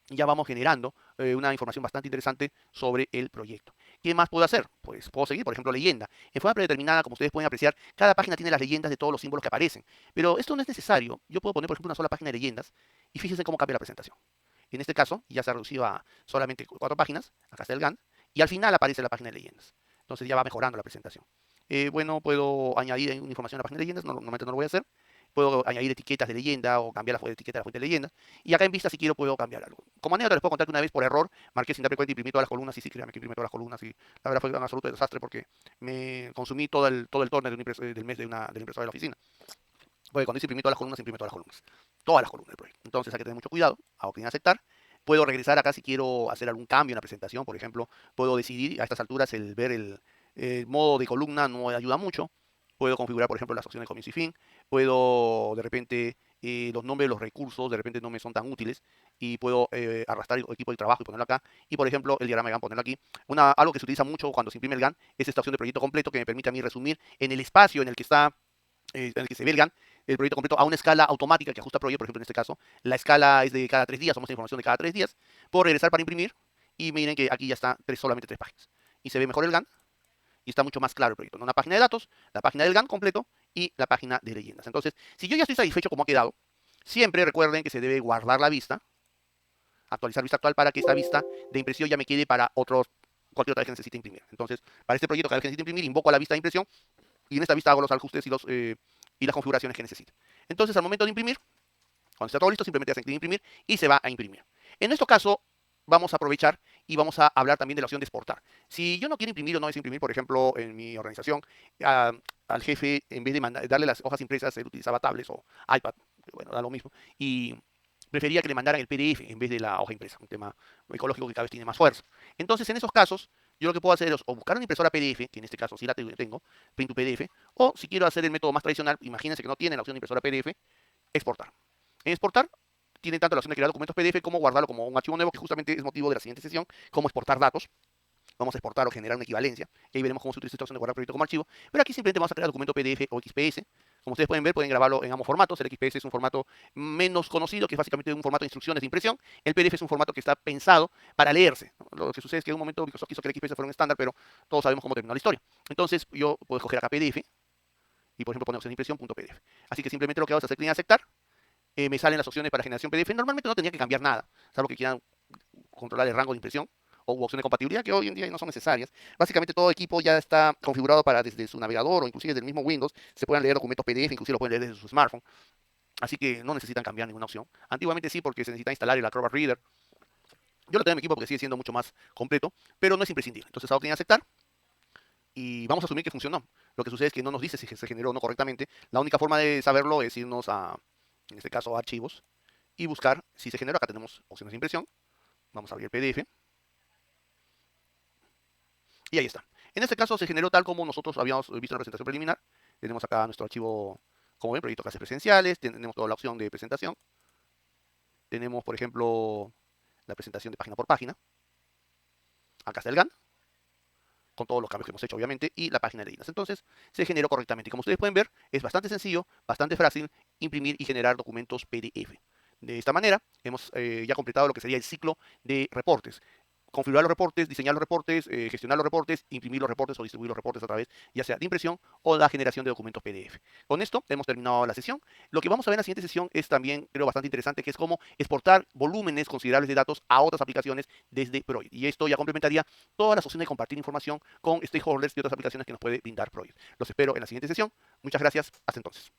A: ya vamos generando una información bastante interesante sobre el proyecto. ¿Qué más puedo hacer? Pues puedo seguir, por ejemplo, leyenda. En forma predeterminada, como ustedes pueden apreciar, cada página tiene las leyendas de todos los símbolos que aparecen. Pero esto no es necesario. Yo puedo poner, por ejemplo, una sola página de leyendas y fíjense cómo cambia la presentación. En este caso, ya se ha reducido a solamente 4 páginas. Acá está el GAN. Y al final aparece la página de leyendas. Entonces ya va mejorando la presentación. Bueno, puedo añadir información a la página de leyendas, normalmente no lo voy a hacer. Puedo añadir etiquetas de leyenda o cambiar la etiqueta de la fuente de leyenda. Y acá en vista, si quiero, puedo cambiar algo. Como anécdota, les puedo contar que una vez por error marqué sin darme cuenta y imprimí todas las columnas. Y sí, créanme que imprimí todas las columnas. Y la verdad fue un absoluto desastre porque me consumí todo el torneo del mes de la impresora de la oficina. Porque cuando dice imprimir todas las columnas, imprime todas las columnas. Todas las columnas del proyecto. Entonces hay que tener mucho cuidado. Hago clic en aceptar. Puedo regresar acá si quiero hacer algún cambio en la presentación. Por ejemplo, puedo decidir a estas alturas el ver El modo de columna no ayuda mucho. Puedo configurar, por ejemplo, las opciones de comienzo y fin. Puedo, de repente, los nombres de los recursos, de repente no me son tan útiles. Y puedo arrastrar el equipo de trabajo y ponerlo acá. Y, por ejemplo, el diagrama de GAN ponerlo aquí. Algo que se utiliza mucho cuando se imprime el GAN es esta opción de proyecto completo que me permite a mí resumir en el espacio en el que está, en el que se ve el GAN, el proyecto completo a una escala automática que ajusta Project. Por ejemplo, en este caso, la escala es de cada 3 días, somos información de cada 3 días. Puedo regresar para imprimir y miren que aquí ya está solamente 3 páginas. Y se ve mejor el GAN y está mucho más claro el proyecto, ¿no? Una página de datos, la página del GAN completo y la página de leyendas. Entonces, si yo ya estoy satisfecho como ha quedado, siempre recuerden que se debe guardar la vista, actualizar vista actual para que esta vista de impresión ya me quede para cualquier otra vez que necesite imprimir. Entonces, para este proyecto, cada vez que necesite imprimir, invoco a la vista de impresión y en esta vista hago los ajustes y las configuraciones que necesite. Entonces, al momento de imprimir, cuando está todo listo, simplemente hacen clic en imprimir y se va a imprimir. En este caso, vamos a aprovechar y vamos a hablar también de la opción de exportar. Si yo no quiero imprimir o no es imprimir, por ejemplo, en mi organización, al jefe, en vez de darle las hojas impresas, él utilizaba tablets o iPad, bueno, da lo mismo, y prefería que le mandaran el PDF en vez de la hoja impresa, un tema ecológico que cada vez tiene más fuerza. Entonces, en esos casos, yo lo que puedo hacer es o buscar una impresora PDF, que en este caso sí la tengo, Print to PDF, o si quiero hacer el método más tradicional, imagínense que no tienen la opción de impresora PDF, exportar. En exportar, tienen tanto la opción de crear documentos PDF como guardarlo como un archivo nuevo, que justamente es motivo de la siguiente sesión, cómo exportar datos. Vamos a exportar o generar una equivalencia. Y ahí veremos cómo se utiliza esta opción de guardar proyecto como archivo. Pero aquí simplemente vamos a crear documento PDF o XPS. Como ustedes pueden ver, pueden grabarlo en ambos formatos. El XPS es un formato menos conocido, que es básicamente un formato de instrucciones de impresión. El PDF es un formato que está pensado para leerse. Lo que sucede es que en un momento Microsoft quiso que el XPS fuera un estándar, pero todos sabemos cómo terminó la historia. Entonces yo puedo escoger acá PDF y, por ejemplo, poner opción de impresión.pdf. Así que simplemente lo que hago es hacer clic en aceptar. Me salen las opciones para generación PDF. Normalmente no tendría que cambiar nada, salvo que quieran controlar el rango de impresión o opción de compatibilidad que hoy en día no son necesarias. Básicamente todo equipo ya está configurado para desde su navegador o inclusive desde el mismo Windows se puedan leer documentos PDF, inclusive lo pueden leer desde su smartphone. Así que no necesitan cambiar ninguna opción. Antiguamente sí, porque se necesita instalar el Acrobat Reader. Yo lo tengo en mi equipo porque sigue siendo mucho más completo, pero no es imprescindible. Entonces hago clic en aceptar y vamos a asumir que funcionó. Lo que sucede es que no nos dice si se generó o no correctamente. La única forma de saberlo es irnos a, en este caso, a archivos y buscar si se generó. Acá tenemos opciones de impresión. Vamos a abrir el PDF. Y ahí está. En este caso se generó tal como nosotros habíamos visto en la presentación preliminar. Tenemos acá nuestro archivo, como ven, proyecto clases presenciales. Tenemos toda la opción de presentación. Tenemos, por ejemplo, la presentación de página por página. Acá está el GAN, con todos los cambios que hemos hecho, obviamente, y la página de leyendas. Entonces, se generó correctamente. Y como ustedes pueden ver, es bastante sencillo, bastante fácil imprimir y generar documentos PDF. De esta manera, hemos ya completado lo que sería el ciclo de reportes. Configurar los reportes, diseñar los reportes, gestionar los reportes, imprimir los reportes o distribuir los reportes a través ya sea de impresión o la generación de documentos PDF. Con esto hemos terminado la sesión. Lo que vamos a ver en la siguiente sesión es también, creo, bastante interesante, que es cómo exportar volúmenes considerables de datos a otras aplicaciones desde Project. Y esto ya complementaría todas las opciones de compartir información con stakeholders y otras aplicaciones que nos puede brindar Project. Los espero en la siguiente sesión. Muchas gracias. Hasta entonces.